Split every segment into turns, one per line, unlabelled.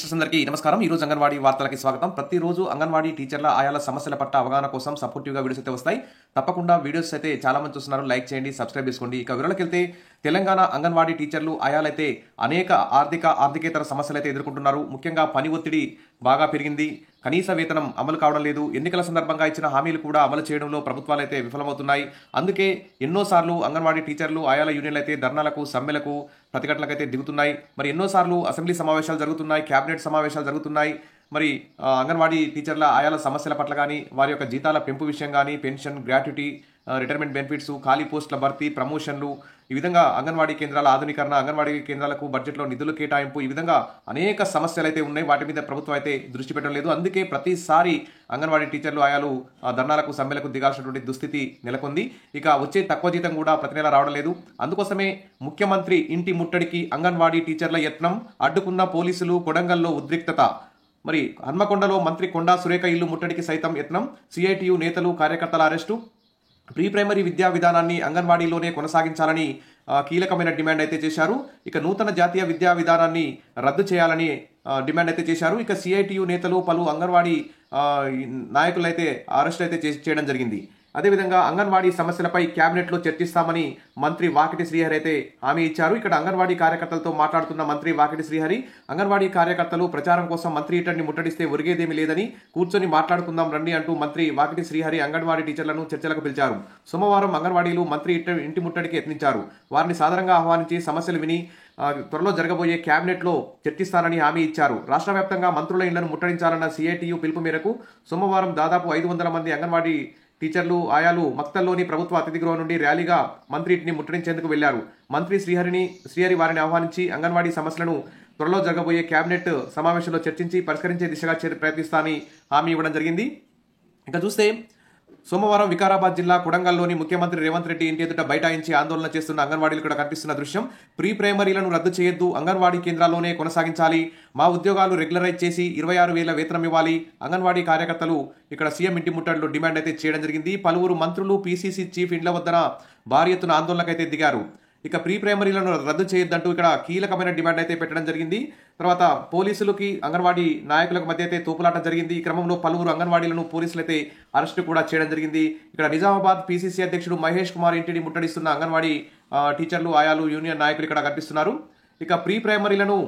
వీక్షకులకు అందరికీ నమస్కారం. ఈ రోజు అంగన్వాడీ వార్తలకి స్వాగతం. ప్రతిరోజు అంగన్వాడీ టీచర్ల ఆయాల సమస్యల పట్ల అవగాహన కోసం సపోర్టివ్గా వీడియోస్ అయితే వస్తాయి. తప్పకుండా వీడియోస్ అయితే చాలా మంది చూస్తున్నారు. లైక్ చేయండి, సబ్స్క్రైబ్ చేసుకోండి. ఇక వివరాలకు వెళ్తే తెలంగాణ అంగన్వాడీ టీచర్లు ఆయాలైతే అనేక ఆర్థికేతర సమస్యలు అయితే ఎదుర్కొంటున్నారు. ముఖ్యంగా పని ఒత్తిడి బాగా పెరిగింది. కనీస వేతనం అమలు కావడం లేదు. ఎన్నికల సందర్భంగా ఇచ్చిన హామీలు కూడా అమలు చేయడంలో ప్రభుత్వాలు అయితే విఫలమవుతున్నాయి. అందుకే ఎన్నోసార్లు అంగన్వాడీ టీచర్లు ఆయాల యూనియన్లు అయితే ధర్నాలకు, సమ్మెలకు, ప్రతిఘటనలకు అయితే దిగుతున్నాయి. మరి ఎన్నోసార్లు అసెంబ్లీ సమావేశాలు జరుగుతున్నాయి, కేబినెట్ సమావేశాలు జరుగుతున్నాయి. మరి అంగన్వాడీ టీచర్ల ఆయాల సమస్యల పట్ల కానీ, వారి యొక్క జీతాల పెంపు విషయం కానీ, పెన్షన్, గ్రాట్యుటీ, రిటైర్మెంట్ బెనిఫిట్స్, ఖాళీ పోస్టుల భర్తీ, ప్రమోషన్లు, ఈ విధంగా అంగన్వాడీ కేంద్రాల ఆధునీకరణ, అంగన్వాడీ కేంద్రాలకు బడ్జెట్లో నిధుల కేటాయింపు, ఈ విధంగా అనేక సమస్యలు అయితే ఉన్నాయి. వాటి మీద ప్రభుత్వం అయితే దృష్టి పెట్టడం లేదు. అందుకే ప్రతిసారి అంగన్వాడీ టీచర్లు ఆయాలు ధర్నాలకు, సమ్మెలకు దిగాల్సినటువంటి దుస్థితి నెలకొంది. ఇక వచ్చే తక్కువ జీతం కూడా ప్రతి నెల రావడం లేదు. అందుకోసమే ముఖ్యమంత్రి ఇంటి ముట్టడికి అంగన్వాడీ టీచర్ల యత్నం, అడ్డుకున్న పోలీసులు, కొడంగల్లో ఉద్రిక్తత. మరి హన్మకొండలో మంత్రి కొండా సురేఖ ఇల్లు ముట్టడికి సైతం యత్నం, సిఐటియు నేతలు, కార్యకర్తల అరెస్టు. ప్రీ ప్రైమరీ విద్యా విధానాన్ని అంగన్వాడీలోనే కొనసాగించాలని కీలకమైన డిమాండ్ అయితే చేశారు. ఇక నూతన జాతీయ విద్యా విధానాన్ని రద్దు చేయాలని డిమాండ్ అయితే చేశారు. ఇక సిఐటియు నేతలు, పలు అంగన్వాడీ నాయకులు అయితే అరెస్ట్ అయితే చేయడం జరిగింది. అదేవిధంగా అంగన్వాడీ సమస్యలపై క్యాబినెట్లో చర్చిస్తామని మంత్రి వాకిటి శ్రీహరి అయితే హామీ ఇచ్చారు. ఇక్కడ అంగన్వాడీ కార్యకర్తలతో మాట్లాడుతున్న మంత్రి వాకిటి శ్రీహరి, అంగన్వాడీ కార్యకర్తలు ప్రచారం కోసం మంత్రి ఇటర్ని ముట్టడిస్తే ఒరిగేదేమీ లేదని, కూర్చొని మాట్లాడుకుందాం రండి అంటూ మంత్రి వాకిటి శ్రీహరి అంగన్వాడీ టీచర్లను చర్చలకు పిలిచారు. సోమవారం అంగన్వాడీలు మంత్రి ఇంటి ముట్టడికి యత్నించారు. వారిని సాదరంగా ఆహ్వానించి సమస్యలు విని త్వరలో జరగబోయే క్యాబినెట్లో చర్చిస్తానని హామీ ఇచ్చారు. రాష్ట్ర వ్యాప్తంగా మంత్రుల ఇళ్లను ముట్టడించాలన్న సిఐటియు పిలుపు మేరకు సోమవారం దాదాపు 500 మంది అంగన్వాడీ టీచర్లు, ఆయాలు మక్తల్లోని ప్రభుత్వ అతిథి గృహం నుండి ర్యాలీగా మంత్రి ఇంటిని ముట్టడించేందుకు వెళ్లారు. మంత్రి శ్రీహరి వారిని ఆహ్వానించి అంగన్వాడీ సమస్యలను త్వరలో జరగబోయే కేబినెట్ సమావేశంలో చర్చించి పరిష్కరించే దిశగా ప్రయత్నిస్తానని హామీ ఇవ్వడం జరిగింది. ఇక చూస్తే సోమవారం వికారాబాద్ జిల్లా కొడంగల్లోని ముఖ్యమంత్రి రేవంత్ రెడ్డి ఇంటి ఎదుట బైఠాయించి ఆందోళన చేస్తున్న అంగన్వాడీలు ఇక్కడ కనిపిస్తున్న దృశ్యం. ప్రీ ప్రైమరీలను రద్దు చేయొద్దు, అంగన్వాడీ కేంద్రాల్లోనే కొనసాగించాలి, మా ఉద్యోగాలు రెగ్యులరైజ్ చేసి 26,000 వేతనం ఇవ్వాలి. అంగన్వాడీ కార్యకర్తలు ఇక్కడ సీఎం ఇంటి ముట్టడిలో డిమాండ్ అయితే చేయడం జరిగింది. పలువురు మంత్రులు, పీసీసీ చీఫ్ ఇండ్ల వద్దన భారీ ఎత్తున ఆందోళనకైతే దిగారు. ఇక ప్రీ ప్రైమరీలను రద్దు చేయొద్దంటూ ఇక్కడ కీలకమైన డిమాండ్ అయితే పెట్టడం జరిగింది. తర్వాత పోలీసులకి అంగన్వాడీ నాయకులకు మధ్య అయితే తోపులాట జరిగింది. ఈ క్రమంలో పలువురు అంగన్వాడీలను పోలీసులు అయితే అరెస్టు కూడా చేయడం జరిగింది. ఇక్కడ నిజామాబాద్ పీసీసీ అధ్యక్షుడు మహేష్ కుమార్ ఇంటిని ముట్టడిస్తున్న అంగన్వాడీ టీచర్లు, ఆయాలు, యూనియన్ నాయకులు ఇక్కడ కనిపిస్తున్నారు. ఇక ప్రీ ప్రైమరీలను,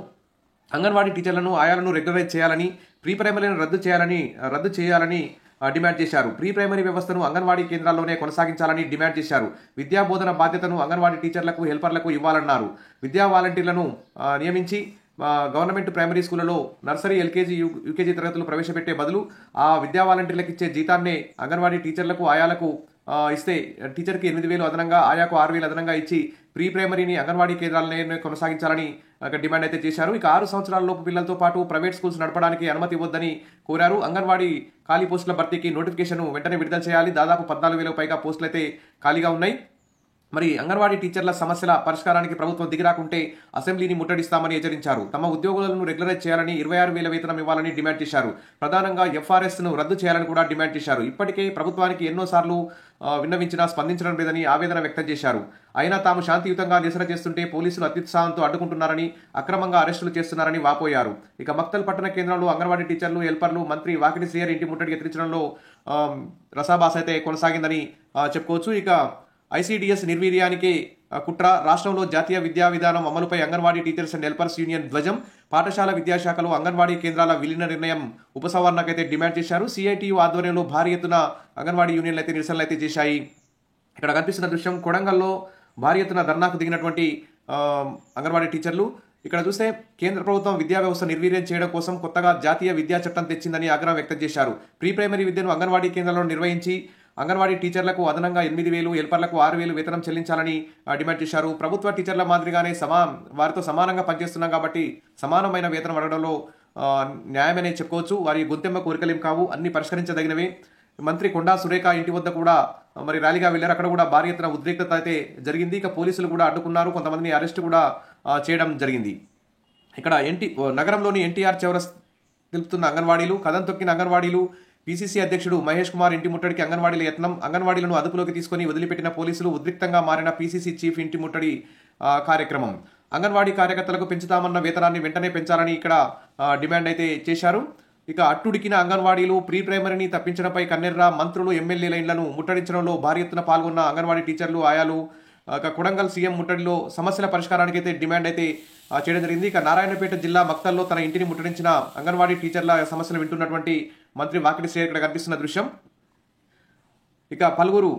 అంగన్వాడీ టీచర్లను, ఆయాలను రెగ్యులరైజ్ చేయాలని, ప్రీ ప్రైమరీలను రద్దు చేయాలని డిమాండ్ చేశారు. ప్రీ ప్రైమరీ వ్యవస్థను అంగన్వాడీ కేంద్రాల్లోనే కొనసాగించాలని డిమాండ్ చేశారు. విద్యా బోధన బాధ్యతను అంగన్వాడీ టీచర్లకు, హెల్పర్లకు ఇవ్వాలన్నారు. విద్యా వాలంటీర్లను నియమించి గవర్నమెంట్ ప్రైమరీ స్కూళ్లలో నర్సరీ, ఎల్కేజీ, యూకేజీ తరగతులు ప్రవేశపెట్టే బదులు ఆ విద్యా వాలంటీర్లకు ఇచ్చే జీతాన్నే అంగన్వాడీ టీచర్లకు, ఆయాలకు ఇస్తే టీచర్కి 8,000 అదనంగా, ఆయాకు 6,000 అదనంగా ఇచ్చి ప్రీ ప్రైమరీని అంగన్వాడీ కేంద్రాలనే కొనసాగించాలని డిమాండ్ అయితే చేశారు. ఇక 6 సంవత్సరాల లోపు పిల్లలతో పాటు ప్రైవేట్ స్కూల్స్ నడపడానికి అనుమతి ఇవ్వొద్దని కోరారు. అంగన్వాడీ ఖాళీ పోస్టుల భర్తీకి నోటిఫికేషన్ వెంటనే విడుదల చేయాలి. దాదాపు 14,000 పైగా పోస్టులు అయితే ఖాళీగా ఉన్నాయి. మరి అంగన్వాడీ టీచర్ల సమస్యల పరిష్కారానికి ప్రభుత్వం దిగిరాకుంటే అసెంబ్లీని ముట్టడిస్తామని హెచ్చరించారు. తమ ఉద్యోగులను రెగ్యులరైజ్ చేయాలని, 26,000 వేతనం ఇవ్వాలని డిమాండ్ చేశారు. ప్రధానంగా ఎఫ్ఆర్ఎస్ను రద్దు చేయాలని కూడా డిమాండ్ చేశారు. ఇప్పటికే ప్రభుత్వానికి ఎన్నోసార్లు విన్నవించినా స్పందించడం లేదని ఆవేదన వ్యక్తం చేశారు. అయినా తాము శాంతియుతంగా నిరసన చేస్తుంటే పోలీసులు అత్యుత్సాహంతో అడ్డుకుంటున్నారని, అక్రమంగా అరెస్టులు చేస్తున్నారని వాపోయారు. ఇక మక్తల్ పట్టణ కేంద్రంలో అంగన్వాడీ టీచర్లు, హెల్పర్లు మంత్రి వాకిటి శ్రీహరి ఇంటి ముట్టడికి యత్నించడంలో రసాభాస అయితే కొనసాగిందని చెప్పుకోవచ్చు. ఇక ఐసీడీఎస్ నిర్వీర్యానికి కుట్ర, రాష్ట్రంలో జాతీయ విద్యా విధానం అమలుపై anganwadi teachers and helpers union ధ్వజం, పాఠశాల విద్యాశాఖలో అంగన్వాడీ కేంద్రాల విలీన నిర్ణయం ఉపసంహరణకైతే డిమాండ్ చేశారు. సిఐటియు ఆధ్వర్యంలో భారీ ఎత్తున అంగన్వాడీ యూనియన్లు అయితే నిరసనలు అయితే చేశాయి. ఇక్కడ కనిపిస్తున్న దృశ్యం కొడంగల్లో భారీ ఎత్తున ధర్నాకు దిగినటువంటి అంగన్వాడీ టీచర్లు. ఇక్కడ చూస్తే కేంద్ర ప్రభుత్వం విద్యా వ్యవస్థ నిర్వీర్యం చేయడం కోసం కొత్తగా జాతీయ విద్యా చట్టం తెచ్చిందని ఆగ్రహం వ్యక్తం చేశారు. ప్రీ ప్రైమరీ విద్యను అంగన్వాడీ కేంద్రాల్లో నిర్వహించి అంగన్వాడీ టీచర్లకు అదనంగా 8,000, హెల్పర్లకు 6,000 వేతనం చెల్లించాలని డిమాండ్ చేశారు. ప్రభుత్వ టీచర్ల మాదిరిగానే వారితో సమానంగా పనిచేస్తున్నాం కాబట్టి సమానమైన వేతనం అడగడంలో న్యాయమనే చెప్పుకోవచ్చు. వారి గొంతెమ్మ కోరికలేం కావు, అన్ని పరిష్కరించదగినవే. మంత్రి కొండా సురేఖ ఇంటి వద్ద కూడా మరి ర్యాలీగా వెళ్లారు. అక్కడ కూడా భారీ ఎత్తున ఉద్రిక్తత అయితే జరిగింది. ఇక పోలీసులు కూడా అడ్డుకున్నారు, కొంతమందిని అరెస్ట్ కూడా చేయడం జరిగింది. ఇక్కడ నగరంలోని ఎన్టీఆర్ చౌరస్ తెలుపుతున్న అంగన్వాడీలు, కథం తొక్కిన అంగన్వాడీలు, పీసీసీ అధ్యక్షుడు మహేష్ కుమార్ ఇంటి ముట్టడికి అంగన్వాడీల యత్నం, అంగన్వాడీలను అదుపులోకి తీసుకుని వదిలిపెట్టిన పోలీసులు, ఉద్రిక్తంగా మారిన పీసీసీ చీఫ్ ఇంటి ముట్టడి కార్యక్రమం. అంగన్వాడీ కార్యకర్తలకు పెంచుతామన్న వేతనాన్ని వెంటనే పెంచాలని ఇక్కడ డిమాండ్ అయితే చేశారు. ఇక అట్టుడికిన అంగన్వాడీలు ప్రీ ప్రైమరీని తప్పించడంపై కన్నెర్ర మంత్రులు ఎమ్మెల్యేల ఇళ్లను ముట్టడించడంలో భారీ ఎత్తున పాల్గొన్న అంగన్వాడీ టీచర్లు ఆయాలు కొడంగల్ సీఎం ముట్టడిలో సమస్యల పరిష్కారానికి అయితే డిమాండ్ అయితే చేయడం జరిగింది. ఇక నారాయణపేట జిల్లా మక్తల్లో తన ఇంటిని ముట్టడించిన అంగన్వాడీ టీచర్ల సమస్యలు వింటున్నటువంటి మంత్రి వాకిటి శ్రేయర్ ఇక్కడ కనిపిస్తున్న దృశ్యం. ఇక పలువురు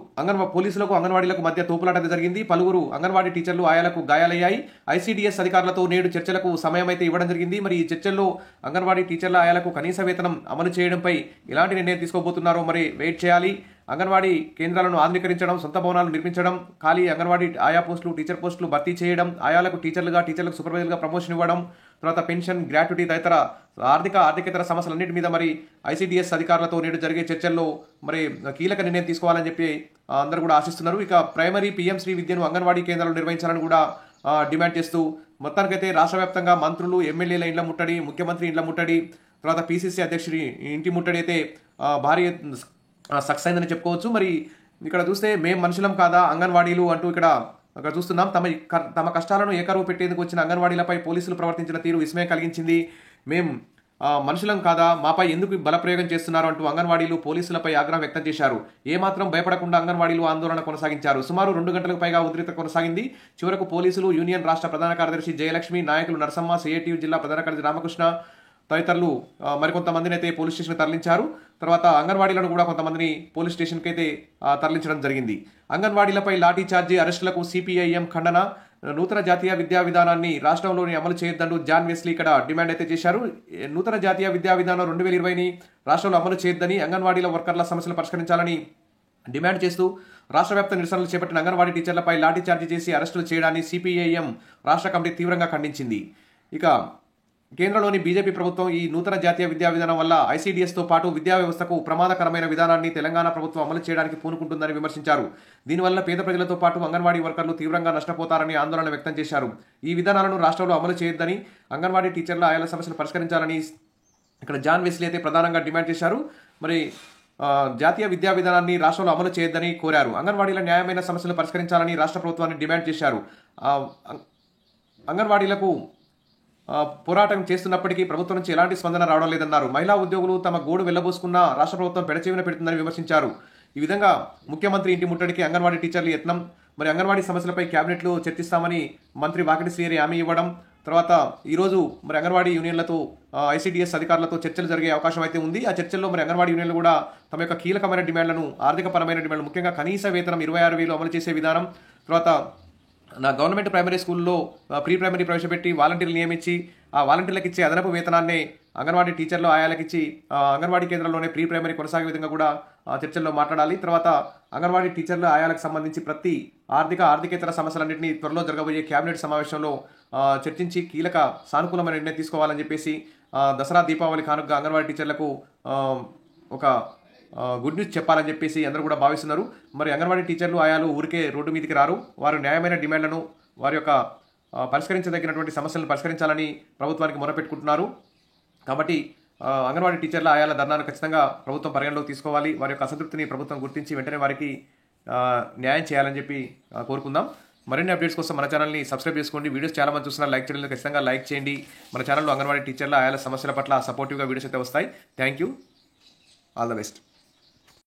పోలీసులకు అంగన్వాడీలకు మధ్య తోపులాట జరిగింది. పలువురు అంగన్వాడీ టీచర్లు ఆయాలకు గాయాలయ్యాయి. ఐసీడీఎస్ అధికారులతో నేడు చర్చలకు సమయం అయితే ఇవ్వడం జరిగింది. మరి ఈ చర్చల్లో అంగన్వాడీ టీచర్ల ఆయాలకు కనీస వేతనం అమలు చేయడంపై ఎలాంటి నిర్ణయం తీసుకోబోతున్నారో మరి వెయిట్ చేయాలి. అంగన్వాడీ కేంద్రాలను ఆధునీకరించడం, సొంత భవనాలు నిర్మించడం, ఖాళీ అంగన్వాడీ ఆయా పోస్టులు, టీచర్ పోస్టులు భర్తీ చేయడం, ఆయాలకు టీచర్లకు సూపర్వైజర్గా ప్రమోషన్ ఇవ్వడం, తర్వాత పెన్షన్, గ్రాట్యుటీ తదితర ఆర్థికేతర సమస్యలన్నింటి మీద మరి ఐసీడీఎస్ అధికారులతో నేడు జరిగే చర్చల్లో మరి కీలక నిర్ణయం తీసుకోవాలని చెప్పి అందరూ కూడా ఆశిస్తున్నారు. ఇక ప్రైమరీ పీఎం శ్రీ విద్యను అంగన్వాడీ కేంద్రాలు నిర్వహించాలని కూడా డిమాండ్ చేస్తూ మొత్తానికైతే రాష్ట్ర వ్యాప్తంగా మంత్రులు, ఎమ్మెల్యేల ఇండ్ల ముట్టడి, ముఖ్యమంత్రి ఇండ్ల ముట్టడి, తర్వాత పీసీసీ అధ్యక్షుడి ఇంటి ముట్టడి అయితే భారీ సక్సెస్ అయిందని చెప్పుకోవచ్చు. మరి ఇక్కడ చూస్తే మేం మనుషులం కాదా అంగన్వాడీలు అంటూ ఇక్కడ చూస్తున్నాం. తమ కష్టాలను ఏకరువు పెట్టేందుకు వచ్చిన అంగన్వాడీలపై పోలీసులు ప్రవర్తించిన తీరు విస్మయం కలిగించింది. మేం మనుషులం కాదా, మాపై ఎందుకు బలప్రయోగం చేస్తున్నారు అంటూ అంగన్వాడీలు పోలీసులపై ఆగ్రహం వ్యక్తం చేశారు. ఏమాత్రం భయపడకుండా అంగన్వాడీలు ఆందోళన కొనసాగించారు. సుమారు 2 గంటలకు పైగా ఉద్రిక్తత కొనసాగింది. చివరకు పోలీసులు, యూనియన్ రాష్ట్ర ప్రధాన కార్యదర్శి జయలక్ష్మి, నాయకులు నరసమ్మ, సిఐటియు జిల్లా ప్రధాన కార్యదర్శి రామకృష్ణ తదితరులు మరికొంతమందిని అయితే పోలీస్ స్టేషన్కి తరలించారు. తర్వాత అంగన్వాడీలను కూడా కొంతమందిని పోలీస్ స్టేషన్కి అయితే తరలించడం జరిగింది. అంగన్వాడీలపై లాఠీ చార్జీ, అరెస్టులకు సిపిఐఎం ఖండన. నూతన జాతీయ విద్యా విధానాన్ని రాష్ట్రంలోని అమలు చేయొద్దంటూ జాన్ వెస్లీ ఇక్కడ డిమాండ్ అయితే చేశారు. నూతన జాతీయ విద్యా విధానం 2020ని రాష్ట్రంలో అమలు చేయొద్దని, అంగన్వాడీల వర్కర్ల సమస్యలు పరిష్కరించాలని డిమాండ్ చేస్తూ రాష్ట్ర వ్యాప్త నిరసనలు చేపట్టిన అంగన్వాడీ టీచర్లపై లాఠీ చార్జీ చేసి అరెస్టులు చేయడాన్ని సిపిఐఎం రాష్ట్ర కమిటీ తీవ్రంగా ఖండించింది. ఇక కేంద్రంలోని బీజేపీ ప్రభుత్వం ఈ నూతన జాతీయ విద్యా విధానం వల్ల ఐసీడీఎస్తో పాటు విద్యా వ్యవస్థకు ప్రమాదకరమైన విధానాన్ని తెలంగాణ ప్రభుత్వం అమలు చేయడానికి పూనుకుంటుందని విమర్శించారు. దీనివల్ల పేద ప్రజలతో పాటు అంగన్వాడీ వర్కర్లు తీవ్రంగా నష్టపోతారని ఆందోళన వ్యక్తం చేశారు. ఈ విధానాలను రాష్ట్రంలో అమలు చేయొద్దని, అంగన్వాడీ టీచర్ల ఆయాల సమస్యలు పరిష్కరించాలని ఇక్కడ జాన్ వెస్లీ అయితే ప్రధానంగా డిమాండ్ చేశారు. మరి జాతీయ విద్యా విధానాన్ని రాష్ట్రంలో అమలు చేయొద్దని కోరారు. అంగన్వాడీల న్యాయమైన సమస్యలు పరిష్కరించాలని రాష్ట్ర ప్రభుత్వాన్ని డిమాండ్ చేశారు. అంగన్వాడీలకు పోరాటం చేస్తున్నప్పటికీ ప్రభుత్వం నుంచి ఎలాంటి స్పందన రావడం లేదన్నారు. మహిళా ఉద్యోగులు తమ గోడు వెళ్లబోసుకున్న రాష్ట్ర ప్రభుత్వం పెడచెవిన పెడుతుందని విమర్శించారు. ఈ విధంగా ముఖ్యమంత్రి ఇంటి ముట్టడికి అంగన్వాడీ టీచర్లు యత్నం. మరి అంగన్వాడీ సమస్యలపై కేబినెట్లో చర్చిస్తామని మంత్రి వాకిటి శ్రీహరి హామీ ఇవ్వడం, తర్వాత ఈరోజు మరి అంగన్వాడీ యూనియన్లతో ఐసీడీఎస్ అధికారులతో చర్చలు జరిగే అవకాశం అయితే ఉంది. ఆ చర్చల్లో మరి అంగన్వాడీ యూనియన్లు కూడా తమ యొక్క కీలకమైన డిమాండ్లను, ఆర్థికపరమైన డిమాండ్లు, ముఖ్యంగా కనీస వేతనం 26,000 అమలు చేసే విధానం, తర్వాత గవర్నమెంట్ ప్రైమరీ స్కూల్లో ప్రీ ప్రైమరీ ప్రవేశపెట్టి వాలంటీర్లు నియమించి ఆ వాలంటీర్లకు ఇచ్చే అదనపు వేతనాన్ని అంగన్వాడీ టీచర్లు ఆయాలకు ఇచ్చి అంగన్వాడీ కేంద్రంలోనే ప్రీ ప్రైమరీ కొనసాగే విధంగా కూడా చర్చల్లో మాట్లాడాలి. తర్వాత అంగన్వాడీ టీచర్లు ఆయాలకు సంబంధించి ప్రతి ఆర్థికేతర సమస్యలన్నింటినీ త్వరలో జరగబోయే కేబినెట్ సమావేశంలో చర్చించి కీలక సానుకూలమైన నిర్ణయం తీసుకోవాలని చెప్పేసి దసరా దీపావళి కానుక అంగన్వాడీ టీచర్లకు ఒక గుడ్ న్యూస్ చెప్పాలని చెప్పేసి అందరూ కూడా భావిస్తున్నారు. మరి అంగన్వాడీ టీచర్లు ఆయాలు ఊరికే రోడ్డు మీదకి రారు. వారు న్యాయమైన డిమాండ్లను, వారి యొక్క పరిష్కరించదగినటువంటి సమస్యలను పరిష్కరించాలని ప్రభుత్వానికి మొరపెట్టుకుంటున్నారు. కాబట్టి అంగన్వాడీ టీచర్ల ఆయాల ధర్నాను ఖచ్చితంగా ప్రభుత్వం పరిగణలోకి తీసుకోవాలి. వారి యొక్క అసంతృప్తిని ప్రభుత్వం గుర్తించి వెంటనే వారికి న్యాయం చేయాలని చెప్పి కోరుకుందాం. మరిన్ని అప్డేట్స్ కోసం మన ఛానల్ని సబ్స్క్రైబ్ చేసుకోండి. వీడియోస్ చాలా మంది చూస్తున్నారు, లైక్ చేయడం ఖచ్చితంగా లైక్ చేయండి. మన ఛానల్లో అంగన్వాడీ టీచర్ల ఆయాల సమస్యల పట్ల సపోర్టివ్గా వీడియోస్ అయితే వస్తాయి. Thank you, all the best.